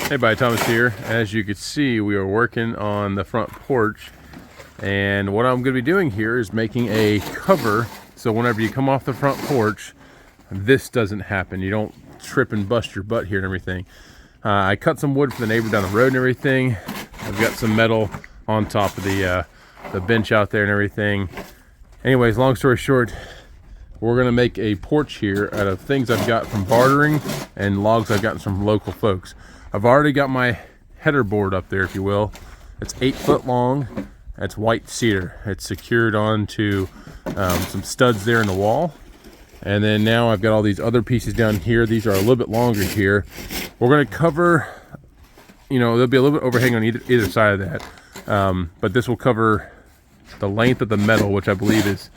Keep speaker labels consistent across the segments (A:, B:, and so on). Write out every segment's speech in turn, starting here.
A: Hey, buddy, Thomas here. As you can see, we are working on the front porch, and what I'm going to be doing here is making a cover so whenever you come off the front porch, this doesn't happen. You don't trip and bust your butt here and everything. I cut some wood for the neighbor down the road and everything. I've got some metal on top of the bench out there and everything. Anyways, long story short, we're going to make a porch here out of things I've got from bartering and logs I've gotten from local folks. I've already got my header board up there, if you will. It's 8 foot long. It's white cedar. It's secured onto some studs there in the wall. And then now I've got all these other pieces down here. These are a little bit longer here. We're going to cover, there'll be a little bit overhang on either side of that. But this will cover the length of the metal, which I believe is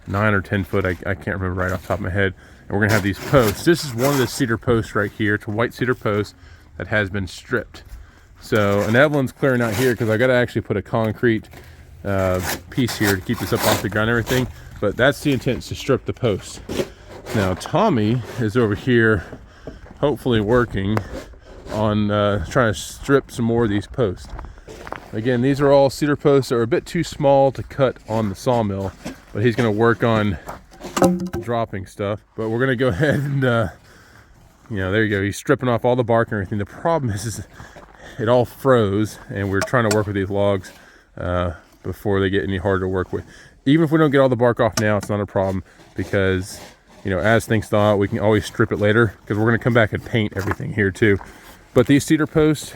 A: 9 or 10 foot. I can't remember right off the top of my head. And we're going to have these posts. This is one of the cedar posts right here. It's a white cedar post that has been stripped. So, and Evelyn's clearing out here because I got to actually put a concrete piece here to keep this up off the ground and everything. But that's the intent, is to strip the posts. Now, Tommy is over here hopefully working on trying to strip some more of these posts. Again, these are all cedar posts that are a bit too small to cut on the sawmill, but he's going to work on dropping stuff. But we're going to go ahead and, there you go. He's stripping off all the bark and everything. The problem is it all froze, and we're trying to work with these logs before they get any harder to work with. Even if we don't get all the bark off now, it's not a problem because, as things thaw out, we can always strip it later because we're going to come back and paint everything here too. But these cedar posts,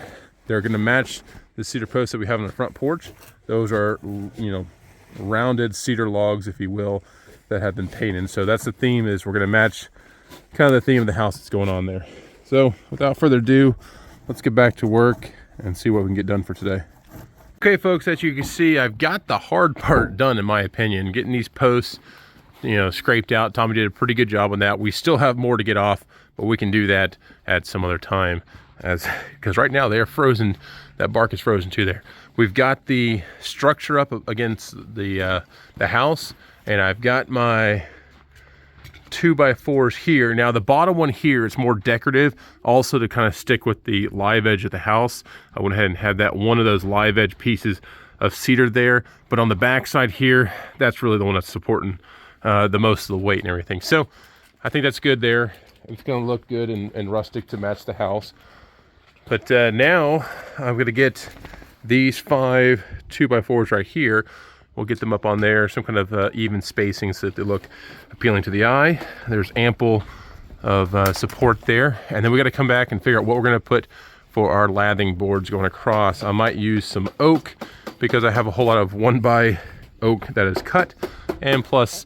A: they're going to match the cedar posts that we have on the front porch. Those are, rounded cedar logs, if you will, that have been painted. So that's the theme, is we're going to match kind of the theme of the house that's going on there. So without further ado, let's get back to work and see what we can get done for today. Okay, folks, as you can see, I've got the hard part done, in my opinion, getting these posts, scraped out. Tommy did a pretty good job on that. We still have more to get off, but we can do that at some other time, because right now they're frozen. That bark is frozen too there. We've got the structure up against the house, and I've got my 2x4s here. Now the bottom one here is more decorative, also to kind of stick with the live edge of the house. I went ahead and had that one of those live edge pieces of cedar there, but on the back side here, that's really the one that's supporting the most of the weight and everything. So I think that's good there. It's going to look good and rustic to match the house. But now I'm going to get these 5 2x4s right here. We'll get them up on there, some kind of even spacing so that they look appealing to the eye. There's ample of support there. And then we got to come back and figure out what we're going to put for our lathing boards going across. I might use some oak because I have a whole lot of 1x oak that is cut. And plus,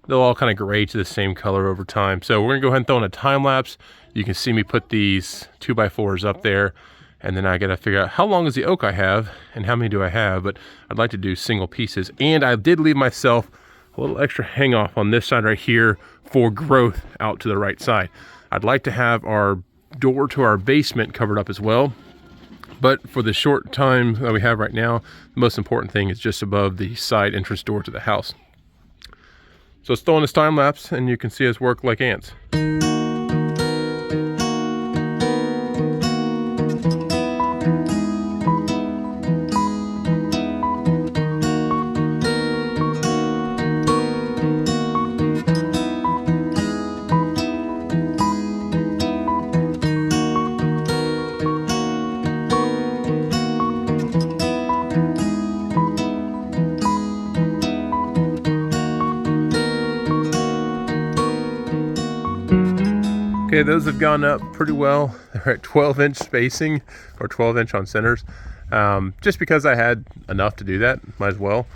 A: they'll all kind of gray to the same color over time. So we're going to go ahead and throw in a time lapse. You can see me put these 2x4s up there. And then I got to figure out how long is the oak I have and how many do I have. But I'd like to do single pieces. And I did leave myself a little extra hang off on this side right here for growth out to the right side. I'd like to have our door to our basement covered up as well. But for the short time that we have right now, the most important thing is just above the side entrance door to the house. So let's throw in this time lapse and you can see us work like ants. Okay, those have gone up pretty well. They're at 12-inch spacing, or 12-inch on centers. Just because I had enough to do that, might as well.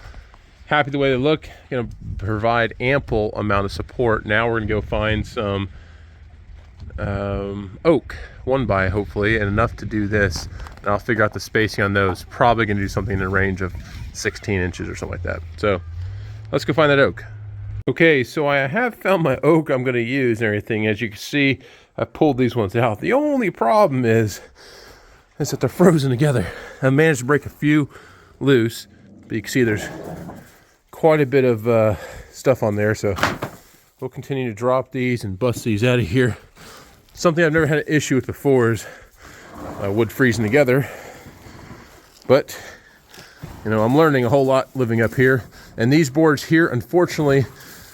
A: Happy the way they look. Going to provide ample amount of support. Now we're going to go find some oak, 1x hopefully, and enough to do this. And I'll figure out the spacing on those. Probably going to do something in the range of 16 inches or something like that. So let's go find that oak. Okay, so I have found my oak I'm going to use and everything. As you can see, I pulled these ones out. The only problem is that they're frozen together. I managed to break a few loose, but you can see there's quite a bit of stuff on there. So we'll continue to drop these and bust these out of here. Something I've never had an issue with before is wood freezing together. But, you know, I'm learning a whole lot living up here. And these boards here, unfortunately,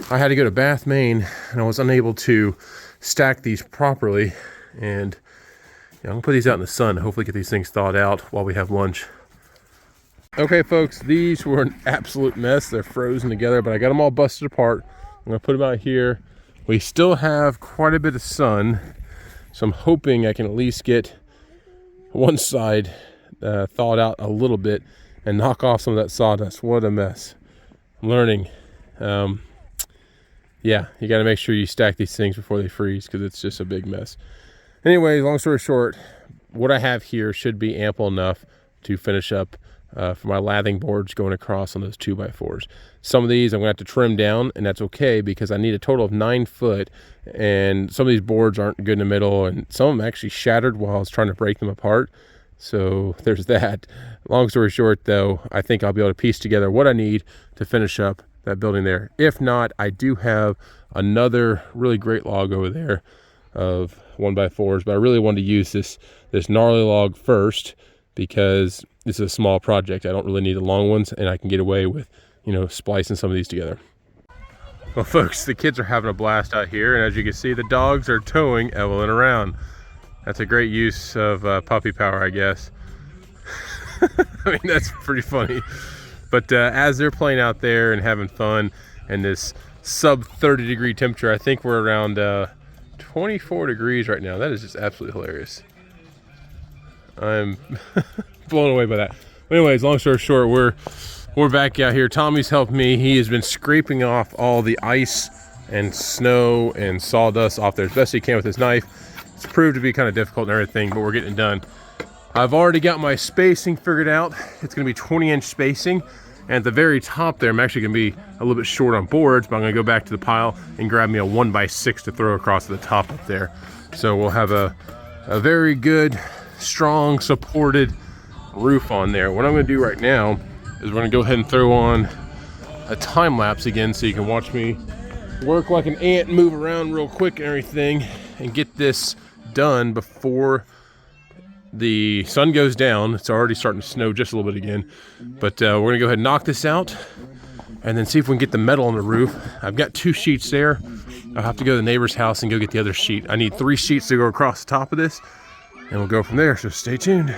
A: I had to go to Bath, Maine, and I was unable to stack these properly. And I'm gonna put these out in the sun, hopefully get these things thawed out while we have lunch. Okay, folks, these were an absolute mess. They're frozen together, but I got them all busted apart. I'm gonna put them out here. We still have quite a bit of sun, so I'm hoping I can at least get one side thawed out a little bit and knock off some of that sawdust. What a mess. I'm learning. Yeah, you got to make sure you stack these things before they freeze because it's just a big mess. Anyway, long story short, what I have here should be ample enough to finish up for my lathing boards going across on those 2x4s. Some of these I'm gonna have to trim down, and that's okay because I need a total of 9 foot, and some of these boards aren't good in the middle, and some of them actually shattered while I was trying to break them apart. So there's that. Long story short though, I think I'll be able to piece together what I need to finish up that building there. If not, I do have another really great log over there of 1x4s, but I really wanted to use this gnarly log first because this is a small project. I don't really need the long ones, and I can get away with, you know, splicing some of these together. Well, folks, the kids are having a blast out here, and as you can see, the dogs are towing Evelyn around. That's a great use of puppy power, I guess. I mean, that's pretty funny. But as they're playing out there and having fun in this sub 30 degree temperature, I think we're around 24 degrees right now. That is just absolutely hilarious. I'm blown away by that. Anyways, long story short, we're back out here. Tommy's helped me. He has been scraping off all the ice and snow and sawdust off there as best he can with his knife. It's proved to be kind of difficult and everything, but we're getting it done. I've already got my spacing figured out. It's going to be 20-inch spacing, and at the very top there, I'm actually going to be a little bit short on boards, but I'm going to go back to the pile and grab me a 1x6 to throw across the top up there. So we'll have a very good, strong, supported roof on there. What I'm going to do right now is we're going to go ahead and throw on a time lapse again so you can watch me work like an ant, move around real quick and everything, and get this done before the sun goes down. It's already starting to snow just a little bit again, but we're gonna go ahead and knock this out and then see if we can get the metal on the roof. I've got 2 sheets there. I'll have to go to the neighbor's house and go get the other sheet. I need 3 sheets to go across the top of this, and we'll go from there, so stay tuned.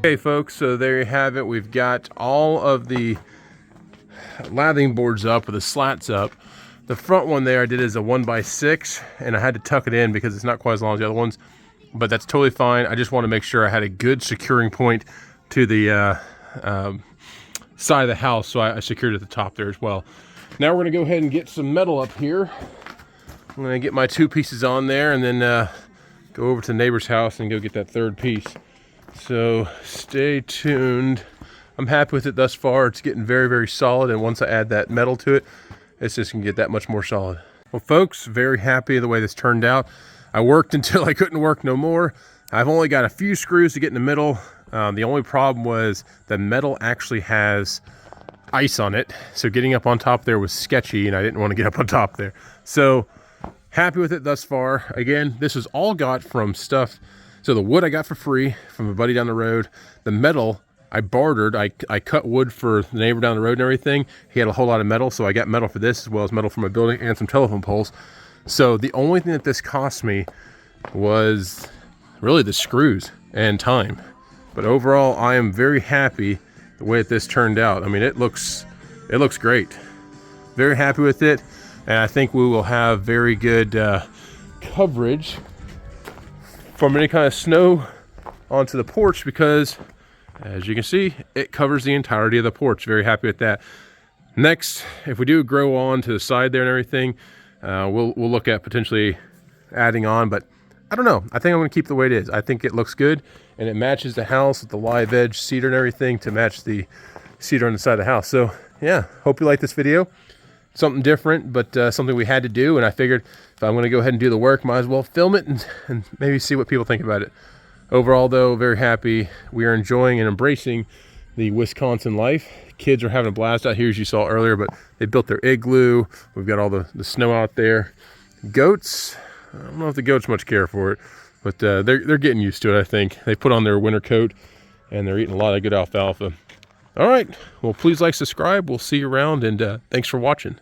A: Okay folks, so there you have it. We've got all of the lathing boards up, or the slats up. The front one there I did as a 1x6, and I had to tuck it in because it's not quite as long as the other ones, but that's totally fine. I just want to make sure I had a good securing point to the side of the house, so I secured it at the top there as well. Now we're going to go ahead and get some metal up here. I'm going to get my 2 pieces on there, and then go over to the neighbor's house and go get that 3rd piece. So stay tuned. I'm happy with it thus far. It's getting very, very solid, and once I add that metal to it, it's just gonna get that much more solid. Well folks, very happy the way this turned out. I worked until I couldn't work no more. I've only got a few screws to get in the middle. The only problem was the metal actually has ice on it, so getting up on top there was sketchy, and I didn't want to get up on top there. So happy with it thus far. Again, this is all got from stuff. So the wood I got for free from a buddy down the road. The metal I bartered. I cut wood for the neighbor down the road and everything. He had a whole lot of metal, so I got metal for this as well as metal for my building and some telephone poles. So the only thing that this cost me was really the screws and time. But overall, I am very happy the way that this turned out. I mean, it looks great. Very happy with it, and I think we will have very good coverage from any kind of snow onto the porch, because as you can see, it covers the entirety of the porch. Very happy with that. Next, if we do grow on to the side there and everything, we'll look at potentially adding on, but I don't know. I think I'm going to keep it the way it is. I think it looks good, and it matches the house with the live edge cedar and everything to match the cedar on the side of the house. So yeah, hope you like this video. Something different, but something we had to do, and I figured if I'm going to go ahead and do the work, might as well film it and maybe see what people think about it. Overall, though, very happy. We are enjoying and embracing the Wisconsin life. Kids are having a blast out here, as you saw earlier, but they built their igloo. We've got all the snow out there. Goats, I don't know if the goats much care for it, but they're getting used to it, I think. They put on their winter coat, and they're eating a lot of good alfalfa. All right, well, please like, subscribe. We'll see you around, and thanks for watching.